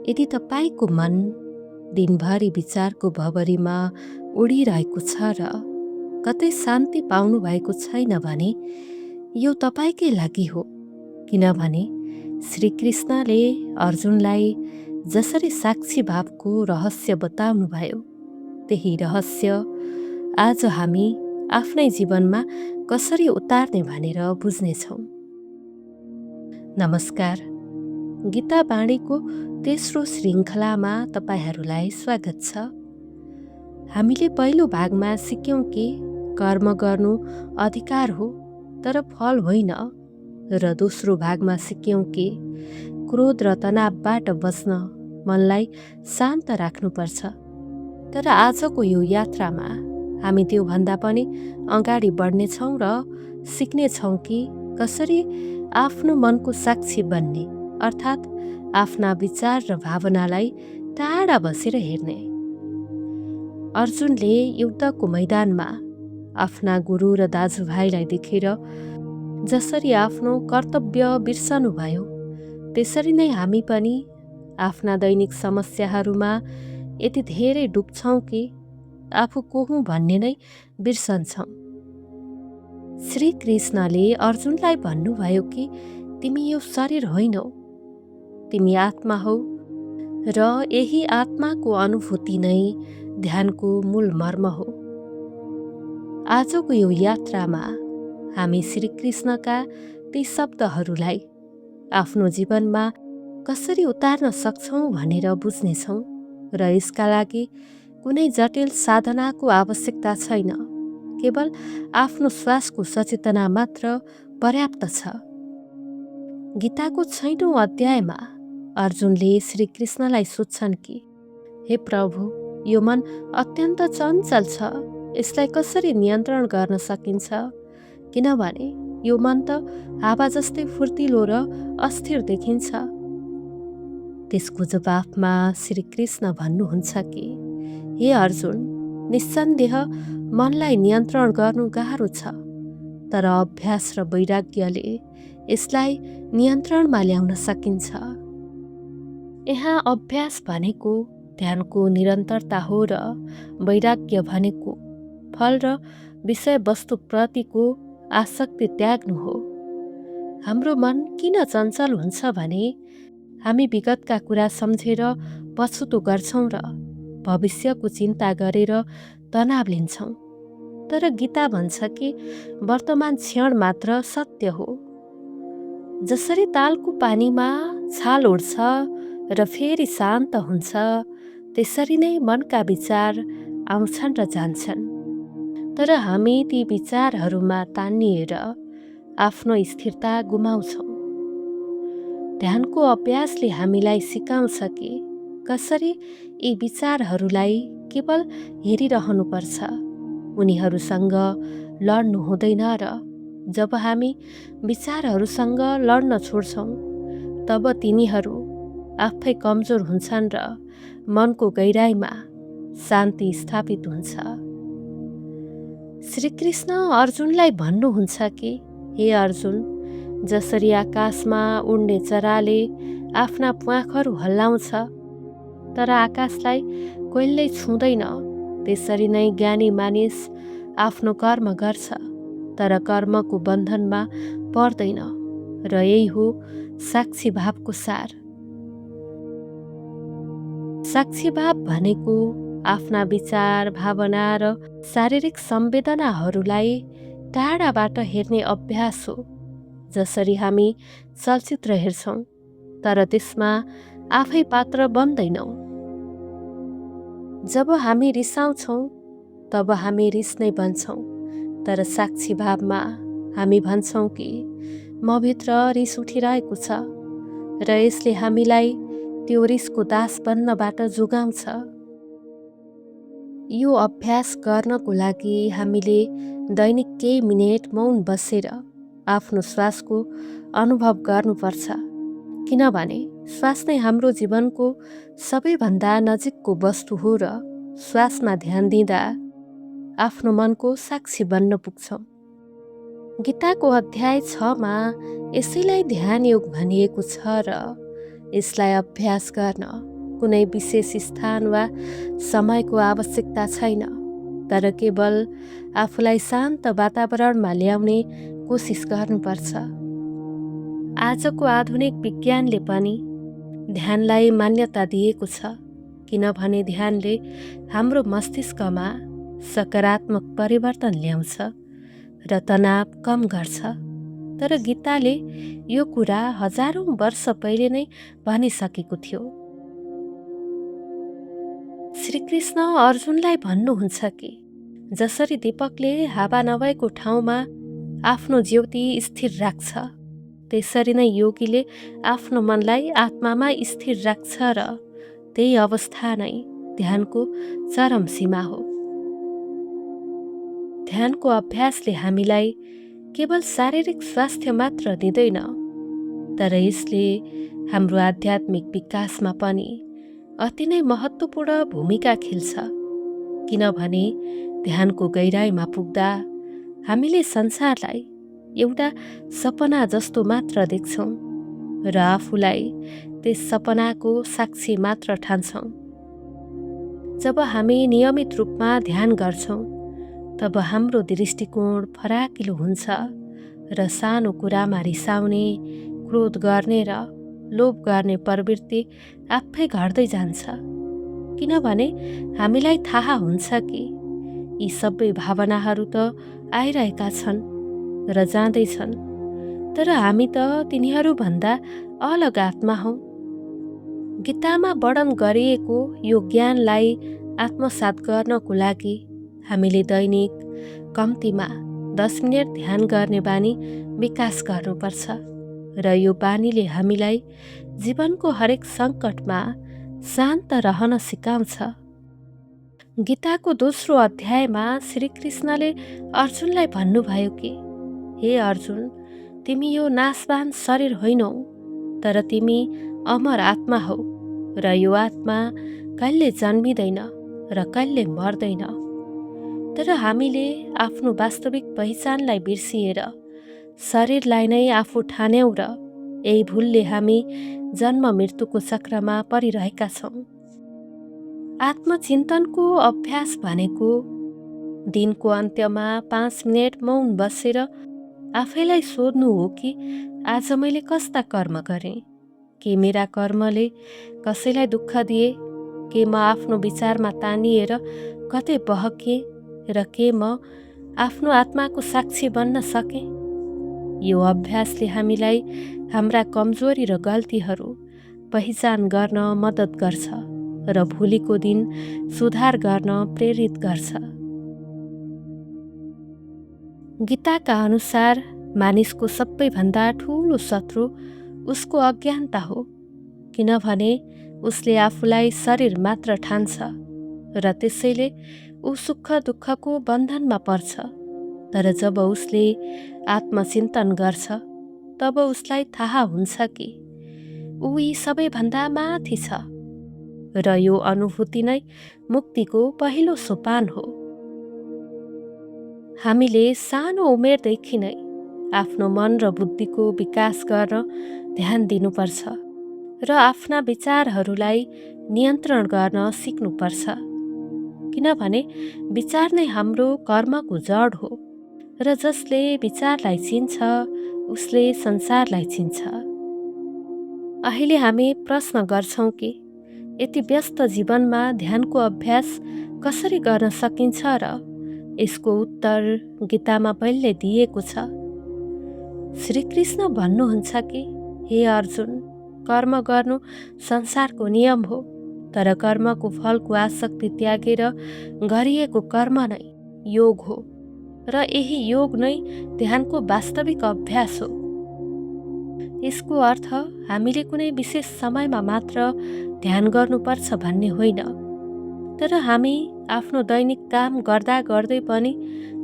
यदि तपाईँको मन दिनभरि विचारको भबरीमा उडिरहेको छ र कतै शान्ति पाउनु भएको छैन भने यो तपाईँकै लागि हो। किनभने श्रीकृष्णले अर्जुनलाई जसरी साक्षी भावको रहस्य बताउनुभयो त्यही रहस्य आज हामी आफ्नै जीवनमा कसरी उतार्ने भनेर बुझ्नेछौँ। नमस्कार, गीता बाणीको तेस्रो श्रृङ्खलामा तपाईँहरूलाई स्वागत छ। हामीले पहिलो भागमा सिक्यौँ कि कर्म गर्नु अधिकार हो तर फल होइन, र दोस्रो भागमा सिक्यौँ कि क्रोध र तनावबाट बच्न मनलाई शान्त राख्नुपर्छ। तर आजको यो यात्रामा हामी त्योभन्दा पनि अगाडि बढ्नेछौँ र सिक्नेछौँ कि कसरी आफ्नो मनको साक्षी बन्ने, अर्थात् आफ्ना विचार र भावनालाई टाढा बसेर हेर्ने। अर्जुनले युद्धको मैदानमा आफ्ना गुरु र दाजुभाइलाई देखेर जसरी आफ्नो कर्तव्य बिर्सनुभयो, त्यसरी नै हामी पनि आफ्ना दैनिक समस्याहरूमा यति धेरै डुब्छौँ कि आफू को हुँ भन्ने नै बिर्सन्छौँ। श्रीकृष्णले अर्जुनलाई भन्नुभयो कि तिमी यो शरीर होइनौ, तिमी आत्मा हौ, र यही आत्माको अनुभूति नै ध्यानको मूल मर्म हो। आजको यो यात्रामा हामी श्रीकृष्णका ती शब्दहरूलाई आफ्नो जीवनमा कसरी उतार्न सक्छौँ भनेर बुझ्नेछौँ, र यसका लागि कुनै जटिल साधनाको आवश्यकता छैन, केवल आफ्नो श्वासको सचेतना मात्र पर्याप्त छ। गीताको 6औं अध्यायमा अर्जुनले श्रीकृष्णलाई सोध्छन् कि हे प्रभु, यो मन अत्यन्त चञ्चल छ, यसलाई कसरी नियन्त्रण गर्न सकिन्छ? किनभने यो मन त हावा जस्तै फुर्तिलो र अस्थिर देखिन्छ। त्यसको जवाफमा श्रीकृष्ण भन्नुहुन्छ कि हे अर्जुन, निस्सन्देह मनलाई नियन्त्रण गर्नु गाह्रो छ, तर अभ्यास र वैराग्यले यसलाई नियन्त्रणमा ल्याउन सकिन्छ। यहाँ अभ्यास भनेको ध्यानको निरन्तरता हो र वैराग्य भनेको फल र विषयवस्तुप्रतिको आसक्ति त्याग्नु हो। हाम्रो मन किन चञ्चल हुन्छ भने हामी विगतका कुरा सम्झेर पछुतो गर्छौँ र भविष्यको चिन्ता गरेर तनाव लिन्छौँ। तर गीता भन्छ कि वर्तमान क्षण मात्र सत्य हो। जसरी तालको पानीमा छाल उड्छ र फेरि शान्त हुन्छ, त्यसरी नै मनका विचार आउँछन् र जान्छन्। तर हामी ती विचारहरूमा तान्निएर आफ्नो स्थिरता गुमाउँछौँ। ध्यानको अभ्यासले हामीलाई सिकाउँछ कि कसरी यी विचारहरूलाई केवल हेरिरहनुपर्छ, उनीहरूसँग लड्नु हुँदैन, र जब हामी विचारहरूसँग लड्न छोड्छौँ तब तिनीहरू आफै कमजोर हुन्छन् र मनको गहिराईमा शान्ति स्थापित हुन्छ। श्रीकृष्ण अर्जुनलाई भन्नुहुन्छ कि हे अर्जुन, जसरी आकाशमा उड्ने चराले आफ्ना प्वाखहरू हल्लाउँछ तर आकाशलाई कहिल्यै छुँदैन, त्यसरी नै ज्ञानी मानिस आफ्नो कर्म गर्छ तर कर्मको बन्धनमा पर्दैन, र यही हो साक्षी भावको सार। साक्षी भाव भनेको आफ्ना विचार, भावना र शारीरिक संवेदनाहरूलाई टाढाबाट हेर्ने अभ्यास हो। जसरी हामी चलचित्र हेर्छौँ तर त्यसमा आफै पात्र बन्दैनौँ। जब हामी रिसाउँछौँ तब हामी रिस नै बन्छौँ, तर साक्षी भावमा हामी भन्छौँ कि मभित्र रिस उठिरहेको छ, र यसले हामीलाई त्यो रिसको दास बन्नबाट जोगाउँछ। यो अभ्यास गर्नको लागि हामीले दैनिक केही मिनेट मौन बसेर आफ्नो श्वासको अनुभव गर्नुपर्छ, किनभने श्वास नै हाम्रो जीवनको सबैभन्दा नजिकको वस्तु हो, र श्वासमा ध्यान दिँदा आफ्नो मनको साक्षी बन्न पुग्छौँ। गीताको अध्याय 6 यसैलाई ध्यान योग भनिएको छ र यसलाई अभ्यास गर्न कुनै विशेष स्थान वा समयको आवश्यकता छैन, तर केवल आफूलाई शान्त वातावरणमा ल्याउने कोसिस गर्नुपर्छ। आजको आधुनिक विज्ञानले पनि ध्यानलाई मान्यता दिएको छ, किनभने ध्यानले हाम्रो मस्तिष्कमा सकारात्मक परिवर्तन ल्याउँछ र तनाव कम गर्छ। तर गीताले यो कुरा हजारौं वर्ष पहिले नै भनिसकेको थियो। श्रीकृष्ण अर्जुनलाई भन्नुहुन्छ कि जसरी दीपकले हावा नभएको ठाउँमा आफ्नो ज्योति स्थिर राख्छ, त्यसरी नै योगीले आफ्नो मनलाई आत्मामा स्थिर राख्छ र त्यही अवस्था नै ध्यानको चरम सीमा हो। ध्यानको अभ्यासले हामीलाई केवल शारीरिक स्वास्थ्य मात्र दिँदैन, तर यसले हाम्रो आध्यात्मिक विकासमा पनि अति नै महत्त्वपूर्ण भूमिका खेल्छ, किनभने ध्यानको गहिराइमा पुग्दा हामीले संसारलाई एउटा सपना जस्तो मात्र देख्छौँ र आफूलाई त्यस सपनाको साक्षी मात्र ठान्छौँ। जब हामी नियमित रूपमा ध्यान गर्छौँ, तब हाम्रो दृष्टिकोण फराकिलो हुन्छ र सानो कुरामा रिसाउने, क्रोध गर्ने र लोभ गर्ने प्रवृत्ति आफै घट्दै जान्छ, किनभने हामीलाई थाहा हुन्छ कि यी सबै भावनाहरू त आइरहेका छन् र जाँदैछन्, तर हामी त तिनीहरूभन्दा अलग आत्मा हौँ। गीतामा वर्णन गरिएको यो ज्ञानलाई आत्मसात गर्नको लागि हामीले दैनिक कम्तीमा 10 मिनट ध्यान गर्ने बानी विकास गर्नुपर्छ र यो बानीले हामीलाई जीवनको हरेक सङ्कटमा शान्त रहन सिकाउँछ। गीताको दोस्रो अध्यायमा श्रीकृष्णले अर्जुनलाई भन्नुभयो कि हे अर्जुन, तिमी यो नाशवान शरीर होइनौ, तर तिमी अमर आत्मा हौ र यो आत्मा कहिले जन्मिँदैन र कहिले मर्दैन। तर हामीले आफ्नो वास्तविक पहिचानलाई बिर्सिएर शरीरलाई नै आफू ठान्यौँ र यही भुलले हामी जन्म मृत्युको चक्रमा परिरहेका छौँ। आत्मचिन्तनको अभ्यास भनेको दिनको अन्त्यमा 5 मिनट मौन बसेर आफैलाई सोध्नु हो कि आज मैले कस्ता कर्म गरेँ, के मेरा कर्मले कसैलाई दुःख दिए, के म आफ्नो विचारमा तानिएर कतै बहकेँ र के म आफ्नो आत्माको साक्षी बन्न सकेँ। यो अभ्यासले हामीलाई हाम्रा कमजोरी र गल्तीहरू पहिचान गर्न मद्दत गर्छ र भोलिको दिन सुधार गर्न प्रेरित गर्छ। गीताका अनुसार मानिसको सबैभन्दा ठूलो शत्रु उसको अज्ञानता हो, किनभने उसले आफूलाई शरीर मात्र ठान्छ र त्यसैले ऊ सुख दुःखको बन्धनमा पर्छ। तर जब उसले आत्मचिन्तन गर्छ, तब उसलाई थाहा हुन्छ कि ऊ यी सबैभन्दा माथि छ र यो अनुभूति नै मुक्तिको पहिलो सोपान हो। हामीले सानो उमेरदेखि नै आफ्नो मन र बुद्धिको विकास गर्न ध्यान दिनुपर्छ र आफ्ना विचारहरूलाई नियन्त्रण गर्न सिक्नुपर्छ, किनभने विचार नै हाम्रो कर्मको जड हो र जसले विचारलाई चिन्छ उसले संसारलाई चिन्छ। अहिले हामी प्रश्न गर्छौँ कि यति व्यस्त जीवनमा ध्यानको अभ्यास कसरी गर्न सकिन्छ र यसको उत्तर गीतामा पहिल्यै दिएको छ। श्रीकृष्ण भन्नुहुन्छ कि हे अर्जुन, कर्म गर्नु संसारको नियम हो, तर कर्मको फलको आसक्ति त्यागेर गरिएको कर्म नै योग हो र यही योग नै ध्यानको वास्तविक अभ्यास हो। यसको अर्थ हामीले कुनै विशेष समयमा मात्र ध्यान गर्नुपर्छ भन्ने होइन, तर हामी आफ्नो दैनिक काम गर्दा गर्दै पनि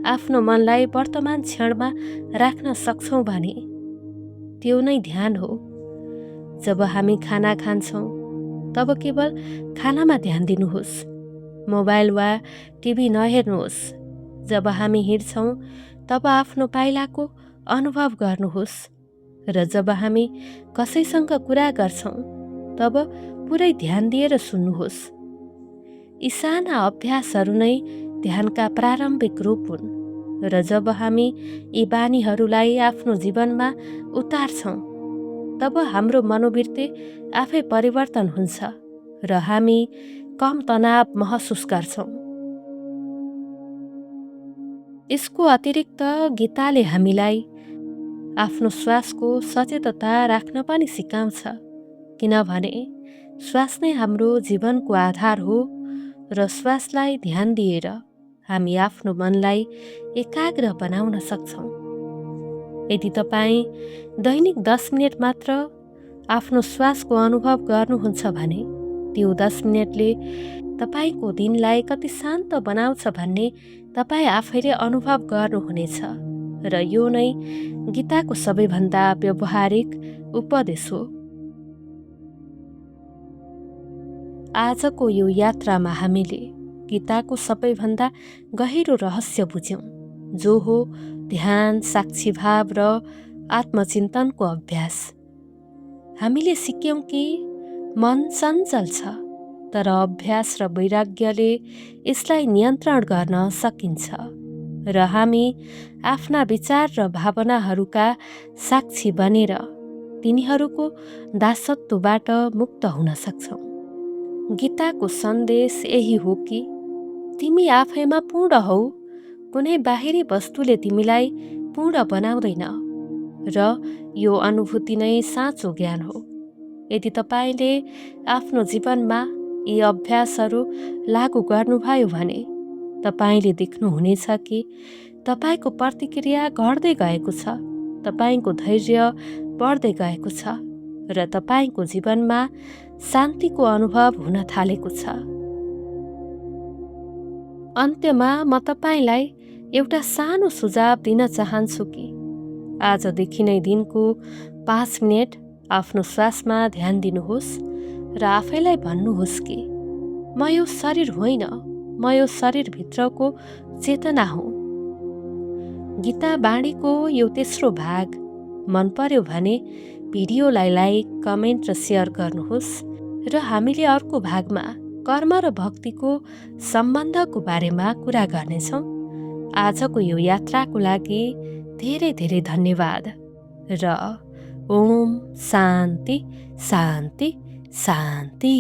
आफ्नो मनलाई वर्तमान क्षणमा राख्न सक्छौँ भने त्यो नै ध्यान हो। जब हामी खाना खान्छौँ, तब केवल खानामा ध्यान दिनुहोस्, मोबाइल वा टिभी नहेर्नुहोस्। जब हामी हिँड्छौँ, तब आफ्नो पाइलाको अनुभव गर्नुहोस् र जब हामी कसैसँग कुरा गर्छौँ, तब पुरै ध्यान दिएर सुन्नुहोस्। यी साना अभ्यासहरू नै ध्यानका प्रारम्भिक रूप हुन् र जब हामी यी बानीहरूलाई आफ्नो जीवनमा उतार्छौँ तब हाम्रो मनोवृत्ति आफै परिवर्तन हुन्छ र हामी कम तनाव महसुस गर्छौँ। यसको अतिरिक्त गीताले हामीलाई आफ्नो श्वासको सचेतता राख्न पनि सिकाउँछ, किनभने श्वास नै हाम्रो जीवनको आधार हो र श्वासलाई ध्यान दिएर हामी आफ्नो मनलाई एकाग्र बनाउन सक्छौँ। यदि तपाईँ दैनिक 10 मिनट मात्र आफ्नो श्वासको अनुभव गर्नुहुन्छ भने त्यो 10 मिनटले तपाईँको दिनलाई कति शान्त बनाउँछ भन्ने तपाईँ आफैले अनुभव गर्नुहुनेछ र यो नै गीताको सबैभन्दा व्यावहारिक उपदेश हो। आजको यो यात्रामा हामीले गीताको सबैभन्दा गहिरो रहस्य बुझ्यौँ, जो हो ध्यान, साक्षीभाव र आत्मचिन्तनको अभ्यास। हामीले सिक्यौँ कि मन चञ्चल छ, तर अभ्यास र वैराग्यले यसलाई नियन्त्रण गर्न सकिन्छ र हामी आफ्ना विचार र भावनाहरूका साक्षी बनेर तिनीहरूको दासत्वबाट मुक्त हुन सक्छौँ। गीताको सन्देश यही हो कि तिमी आफैमा पूर्ण हौ, कुनै बाहिरी वस्तुले तिमीलाई पूर्ण बनाउँदैन र यो अनुभूति नै साँचो ज्ञान हो। यदि तपाईँले आफ्नो जीवनमा यी अभ्यासहरू लागू गर्नुभयो भने तपाईँले देख्नुहुनेछ कि तपाईँको प्रतिक्रिया घट्दै गएको छ, तपाईँको धैर्य बढ्दै गएको छ र तपाईँको जीवनमा शान्तिको अनुभव हुन थालेको छ। अन्त्यमा म तपाईँलाई एउटा सानो सुझाव दिन चाहन्छु कि आजदेखि नै दिनको 5 मिनट आफ्नो श्वासमा ध्यान दिनुहोस् र आफैलाई भन्नुहोस् कि म यो शरीर होइन, म यो शरीरभित्रको चेतना हुँ। गीता बाणीको यो तेस्रो भाग मन पर्यो भने भिडियोलाई लाइक, कमेन्ट र सेयर गर्नुहोस् र हामीले अर्को भागमा कर्म र भक्तिको सम्बन्धको बारेमा कुरा गर्नेछौँ। आजको यो यात्राको लागि धेरै धेरै धन्यवाद र ओम शान्ति शान्ति शान्ति।